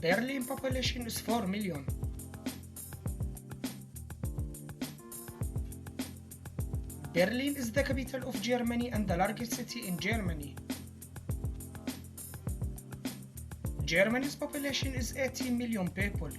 Berlin population is 4 million. Berlin is the capital of Germany and the largest city in Germany. Germany's population is 18 million people.